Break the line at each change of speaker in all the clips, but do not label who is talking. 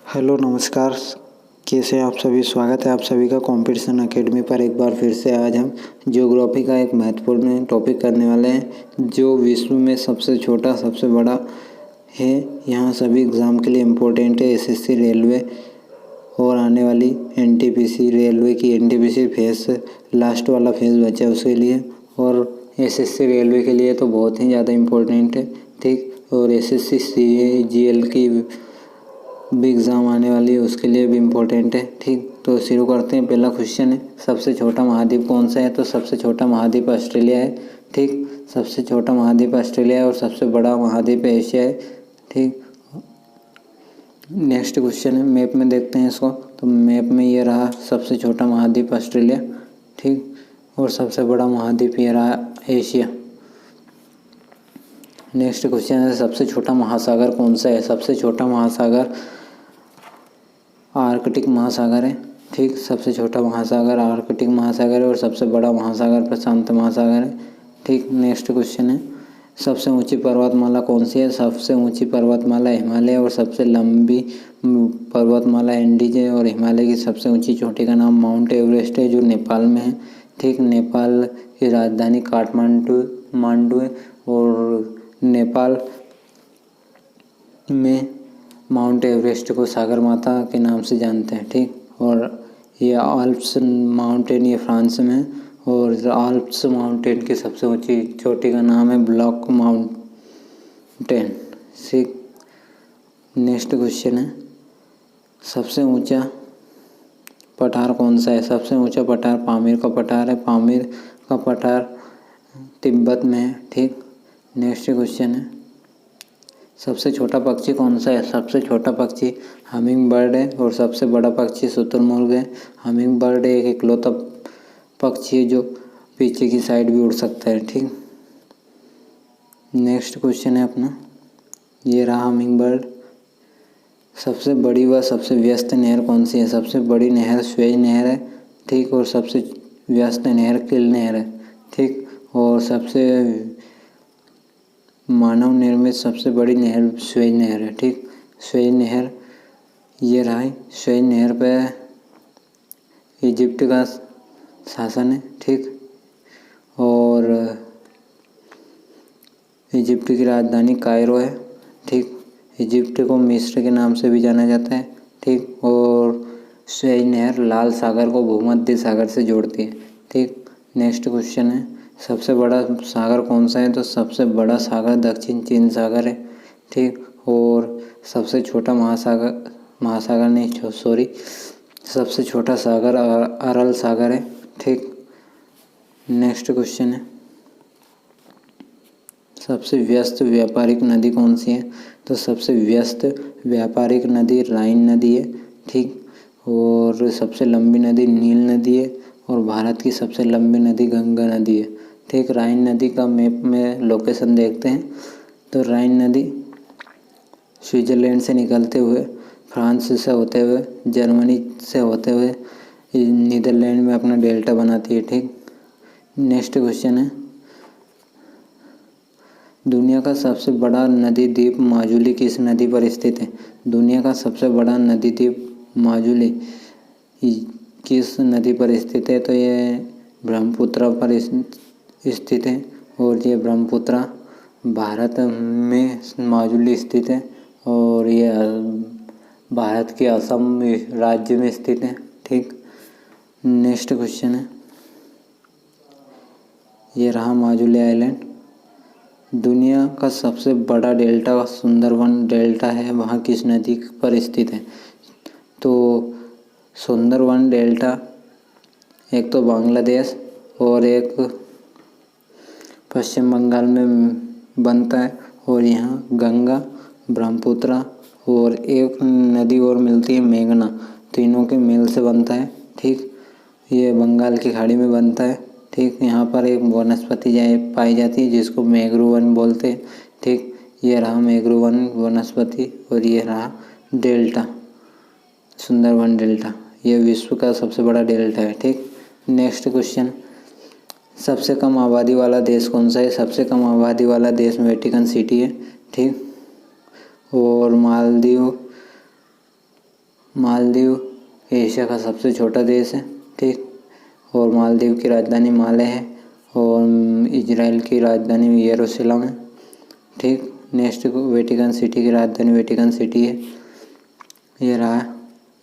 Hello नमस्कार। कैसे हैं आप सभी। स्वागत है आप सभी का कंपटीशन एकेडमी पर एक बार फिर से। आज हम ज्योग्राफी का एक महत्वपूर्ण टॉपिक करने वाले हैं जो विश्व में सबसे छोटा सबसे बड़ा है। यहाँ सभी एग्ज़ाम के लिए इम्पोर्टेंट है। एसएससी रेलवे और आने वाली एनटीपीसी रेलवे की एनटीपीसी फेस लास्ट वाला फेस बचा है उसके लिए, और एसएससी रेलवे के लिए तो बहुत ही ज़्यादा इम्पोर्टेंट है। ठीक, और एसएससी सीजीएल की भी एग्ज़ाम आने वाली है उसके लिए भी इम्पोर्टेंट है। ठीक, तो शुरू करते हैं। पहला क्वेश्चन है, सबसे छोटा महाद्वीप कौन सा है? तो सबसे छोटा महाद्वीप ऑस्ट्रेलिया है। ठीक, सबसे छोटा महाद्वीप ऑस्ट्रेलिया है और सबसे बड़ा महाद्वीप एशिया है। ठीक, नेक्स्ट क्वेश्चन है, मैप में देखते हैं इसको। तो मैप में ये रहा सबसे छोटा महाद्वीप ऑस्ट्रेलिया। ठीक, और सबसे बड़ा महाद्वीप ये रहा एशिया। नेक्स्ट क्वेश्चन है, सबसे छोटा महासागर कौन सा है? सबसे छोटा महासागर आर्कटिक महासागर है। ठीक, सबसे छोटा महासागर आर्कटिक महासागर है और सबसे बड़ा महासागर प्रशांत महासागर है। ठीक, नेक्स्ट क्वेश्चन है, सबसे ऊंची पर्वतमाला कौन सी है? सबसे ऊंची पर्वतमाला हिमालय और सबसे लंबी पर्वतमाला एंडीज है। और हिमालय की सबसे ऊंची चोटी का नाम माउंट एवरेस्ट है जो नेपाल में है। ठीक, नेपाल की राजधानी काठमांडू है और नेपाल में माउंट एवरेस्ट को सागर माता के नाम से जानते हैं। ठीक, और ये आल्प्स माउंटेन ये फ्रांस में है और आल्प्स माउंटेन की सबसे ऊंची चोटी का नाम है ब्लॉक माउंटेन। ठीक, नेक्स्ट क्वेश्चन है, सबसे ऊंचा पठार कौन सा है? सबसे ऊंचा पठार पामीर का पठार है। पामीर का पठार तिब्बत में है। ठीक, नेक्स्ट क्वेश्चन है, सबसे छोटा पक्षी कौन सा है? सबसे छोटा पक्षी हमिंग बर्ड है और सबसे बड़ा पक्षी शुतुरमुर्ग है। हमिंग बर्ड एक इकलौता पक्षी है जो पीछे की साइड भी उड़ सकता है। ठीक, नेक्स्ट क्वेश्चन है अपना, ये रहा हमिंग बर्ड। सबसे बड़ी व सबसे व्यस्त नहर कौन सी है? सबसे बड़ी नहर स्वेज नहर है। ठीक, और सबसे व्यस्त नहर किल नहर है। ठीक, और सबसे मानव निर्मित सबसे बड़ी नहर स्वेज नहर है। ठीक, स्वेज नहर ये रहा है। स्वेज नहर पे इजिप्ट का शासन है। ठीक, और इजिप्ट की राजधानी कायरो है। ठीक, इजिप्ट को मिस्र के नाम से भी जाना जाता है। ठीक, और स्वेज नहर लाल सागर को भूमध्य सागर से जोड़ती है। ठीक, नेक्स्ट क्वेश्चन है, सबसे बड़ा सागर कौन सा है? तो सबसे बड़ा सागर दक्षिण चीन सागर है। ठीक, और सबसे छोटा महासागर नहीं सॉरी सबसे छोटा सागर अरल सागर है। ठीक, नेक्स्ट क्वेश्चन है, सबसे व्यस्त व्यापारिक नदी कौन सी है? तो सबसे व्यस्त व्यापारिक नदी राइन नदी है। ठीक, और सबसे लंबी नदी नील नदी है और भारत की सबसे लंबी नदी गंगा नदी है। ठीक, राइन नदी का मैप में लोकेशन देखते हैं। तो राइन नदी स्विट्ज़रलैंड से निकलते हुए फ्रांस से होते हुए जर्मनी से होते हुए नीदरलैंड में अपना डेल्टा बनाती है। ठीक, नेक्स्ट क्वेश्चन है, दुनिया का सबसे बड़ा नदी द्वीप माजुली किस नदी पर स्थित है? दुनिया का सबसे बड़ा नदी द्वीप माजुली किस नदी पर स्थित है? तो ये ब्रह्मपुत्र पर स्थित है और ये ब्रह्मपुत्र भारत में माजुली स्थित है और ये भारत के असम राज्य में स्थित है। ठीक, नेक्स्ट क्वेश्चन है, ये रहा माजुली आइलैंड। दुनिया का सबसे बड़ा डेल्टा सुंदरवन डेल्टा है, वहाँ किस नदी पर स्थित है? तो सुंदरवन डेल्टा एक तो बांग्लादेश और एक पश्चिम बंगाल में बनता है और यहाँ गंगा ब्रह्मपुत्र और एक नदी और मिलती है मेघना, तीनों के मेल से बनता है। ठीक, ये बंगाल की खाड़ी में बनता है। ठीक, यहाँ पर एक वनस्पति पाई जाती है जिसको मैंग्रोव वन बोलते हैं। ठीक, ये रहा मैंग्रोव वन वनस्पति और ये रहा डेल्टा सुंदरवन डेल्टा, ये विश्व का सबसे बड़ा डेल्टा है। ठीक, नेक्स्ट क्वेश्चन, सबसे कम आबादी वाला देश कौन सा है? सबसे कम आबादी वाला देश वेटिकन सिटी है। ठीक, और मालदीव मालदीव एशिया का सबसे छोटा देश है, ठीक। और मालदीव की राजधानी माले है और इजराइल की राजधानी यरूशलेम है, ठीक। नेक्स्ट वेटिकन सिटी की राजधानी वेटिकन सिटी है। ये रहा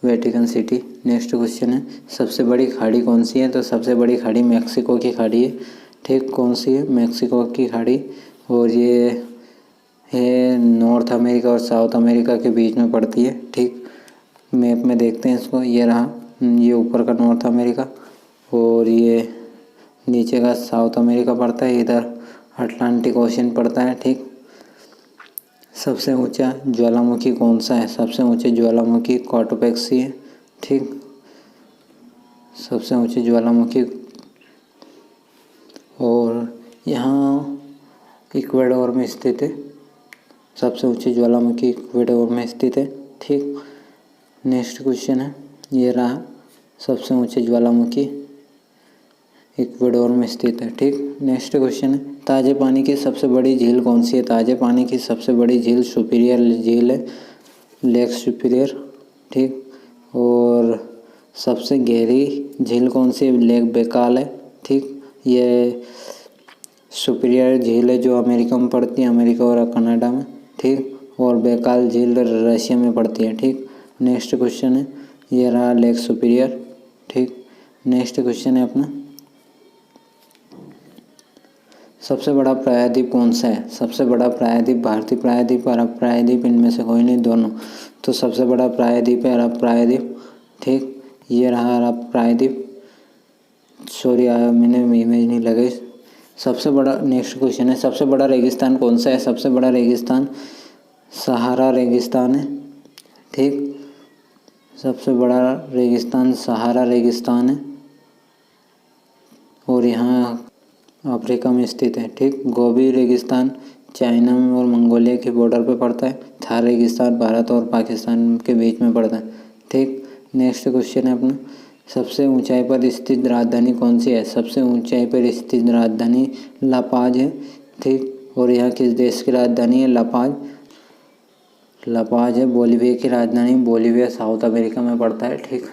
वेटिकन सिटी। नेक्स्ट क्वेश्चन है सबसे बड़ी खाड़ी कौन सी है? तो सबसे बड़ी खाड़ी मैक्सिको की खाड़ी है, ठीक। कौन सी है? मैक्सिको की खाड़ी। और ये है नॉर्थ अमेरिका और साउथ अमेरिका के बीच में पड़ती है, ठीक। मैप में देखते हैं इसको। ये रहा, ये ऊपर का नॉर्थ अमेरिका और ये नीचे का साउथ अमेरिका पड़ता है। इधर अटलांटिक ओशन पड़ता है, ठीक। सबसे ऊंचा ज्वालामुखी कौन सा है? सबसे ऊंचे ज्वालामुखी कोटोपेक्सी है, ठीक। सबसे ऊंचे ज्वालामुखी। और यहाँ इक्वाडोर में स्थित है। सबसे ऊंची ज्वालामुखी इक्वाडोर में स्थित है, ठीक। नेक्स्ट क्वेश्चन है, ये रहा सबसे ऊंचे ज्वालामुखी इक्वाडोर में स्थित है, ठीक। नेक्स्ट क्वेश्चन है ताज़े पानी की सबसे बड़ी झील कौन सी है? ताज़े पानी की सबसे बड़ी झील सुपीरियर झील है, लेक सुपीरियर, ठीक। और सबसे गहरी झील कौन सी है? लेक बैकाल है, ठीक। ये सुपीरियर झील है जो अमेरिका में पड़ती है, अमेरिका और कनाडा में, ठीक। और बैकाल झील रशिया में पड़ती है, ठीक। नेक्स्ट क्वेश्चन है, ये रहा लेक सुपीरियर, ठीक। नेक्स्ट क्वेश्चन है अपना सबसे बड़ा प्रायद्वीप कौन सा है? सबसे बड़ा प्रायद्वीप भारतीय प्रायद्वीप और अरब प्रायद्वीप, इनमें से कोई नहीं, दोनों। तो सबसे बड़ा प्रायद्वीप है अरब प्रायद्वीप, ठीक। ये रहा अरब प्रायद्वीप। सॉरी मैंने इमेज नहीं लगाई। सबसे बड़ा नेक्स्ट क्वेश्चन है सबसे बड़ा रेगिस्तान कौन सा है? सबसे बड़ा रेगिस्तान सहारा रेगिस्तान है, ठीक। सबसे बड़ा रेगिस्तान सहारा रेगिस्तान है और यहाँ अफ्रीका में स्थित है, ठीक। गोबी रेगिस्तान चाइना में और मंगोलिया के बॉर्डर पे पड़ता है। थार रेगिस्तान भारत और पाकिस्तान के बीच में पड़ता है, ठीक। नेक्स्ट क्वेश्चन है अपना सबसे ऊंचाई पर स्थित राजधानी कौन सी है? सबसे ऊंचाई पर स्थित राजधानी ला पाज है, ठीक। और यह किस देश की राजधानी है? ला पाज है बोलीविया की राजधानी। बोलीविया साउथ अमेरिका में पड़ता है, ठीक।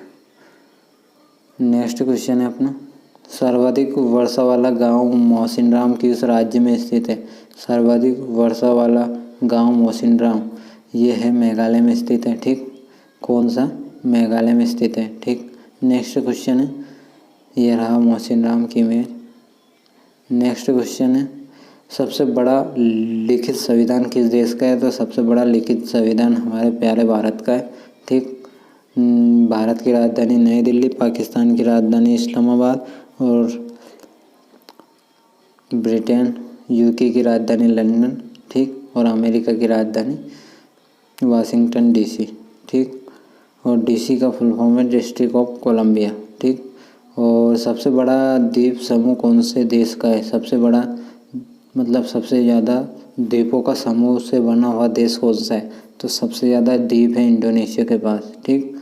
नेक्स्ट क्वेश्चन है अपना सर्वाधिक वर्षा वाला गांव मौसिनराम किस राज्य में स्थित है? सर्वाधिक वर्षा वाला गांव मौसिनराम ये है मेघालय में स्थित है, ठीक। कौन सा? मेघालय में स्थित है, ठीक। नेक्स्ट क्वेश्चन है, ये रहा मौसिनराम की इमेज। नेक्स्ट क्वेश्चन है सबसे बड़ा लिखित संविधान किस देश का है? तो सबसे बड़ा लिखित संविधान हमारे प्यारे भारत का है, ठीक। भारत की राजधानी नई दिल्ली, पाकिस्तान की राजधानी इस्लामाबाद और ब्रिटेन यूके की राजधानी लंदन, ठीक। और अमेरिका की राजधानी वाशिंगटन डीसी, ठीक। और डीसी का फुल फॉर्म है डिस्ट्रिक्ट ऑफ कोलंबिया, ठीक। और सबसे बड़ा द्वीप समूह कौन से देश का है? सबसे बड़ा मतलब सबसे ज़्यादा द्वीपों का समूह से बना हुआ देश कौन सा है? तो सबसे ज़्यादा द्वीप है इंडोनेशिया के पास, ठीक।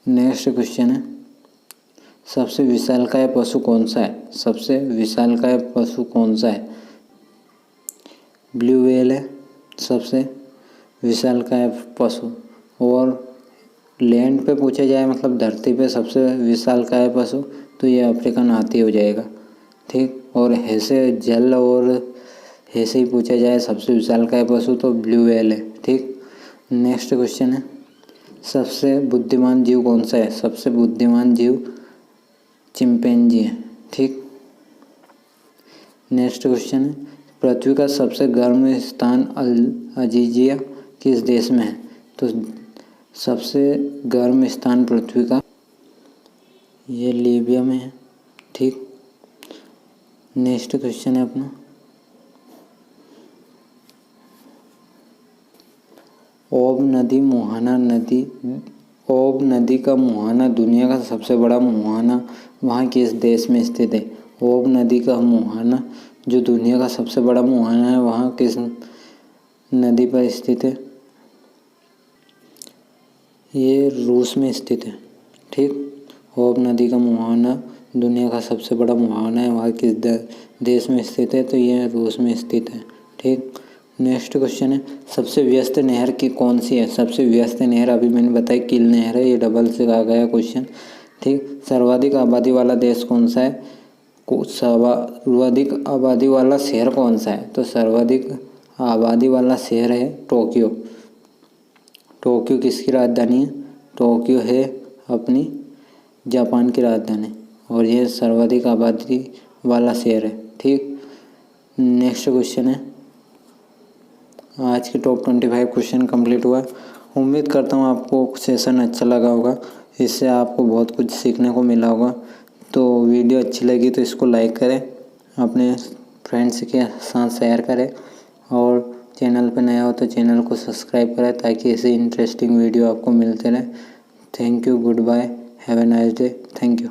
नेक्स्ट क्वेश्चन है सबसे विशालकाय पशु कौन सा है? सबसे विशालकाय पशु कौन सा है? ब्लू व्हेल है सबसे विशालकाय पशु। और लैंड पे पूछा जाए मतलब धरती पे सबसे विशालकाय पशु तो ये अफ्रीकन हाथी हो जाएगा, ठीक। और ऐसे जल और ऐसे ही पूछा जाए सबसे विशालकाय पशु तो ब्लू व्हेल है, ठीक। नेक्स्ट क्वेश्चन है सबसे बुद्धिमान जीव कौन सा है? सबसे बुद्धिमान जीव चिंपैंजी है, ठीक। नेक्स्ट क्वेश्चन है पृथ्वी का सबसे गर्म स्थान अल्जीरिया किस देश में है? तो सबसे गर्म स्थान पृथ्वी का ये लीबिया में है, ठीक। नेक्स्ट क्वेश्चन है अपना ओब नदी का मुहाना दुनिया का सबसे बड़ा मुहाना वहाँ किस देश में स्थित है? ओब नदी का मुहाना जो दुनिया का सबसे बड़ा मुहाना है वहाँ किस नदी पर स्थित है? ये रूस में स्थित है, ठीक। ओब नदी का मुहाना दुनिया का सबसे बड़ा मुहाना है वहाँ किस देश में स्थित है? तो ये रूस में स्थित है, ठीक। नेक्स्ट क्वेश्चन है, सबसे व्यस्त नहर की कौन सी है? सबसे व्यस्त नहर अभी मैंने बताया किल नहर है, ये डबल से आ गया क्वेश्चन। ठीक, सर्वाधिक आबादी वाला देश कौन सा है? सर्वाधिक आबादी वाला शहर कौन सा है? तो सर्वाधिक आबादी वाला शहर है टोक्यो। टोक्यो किसकी राजधानी है? टोक्यो है अपनी जापान की राजधानी, और यह सर्वाधिक आबादी वाला शहर है। ठीक, नेक्स्ट क्वेश्चन है, आज के टॉप 25 क्वेश्चन कंप्लीट हुआ। उम्मीद करता हूँ आपको सेशन अच्छा लगा होगा, इससे आपको बहुत कुछ सीखने को मिला होगा। तो वीडियो अच्छी लगी तो इसको लाइक करें, अपने फ्रेंड्स के साथ शेयर करें, और चैनल पर नया हो तो चैनल को सब्सक्राइब करें ताकि ऐसे इंटरेस्टिंग वीडियो आपको मिलते रहे। Thank you, good bye, have a nice day, thank you.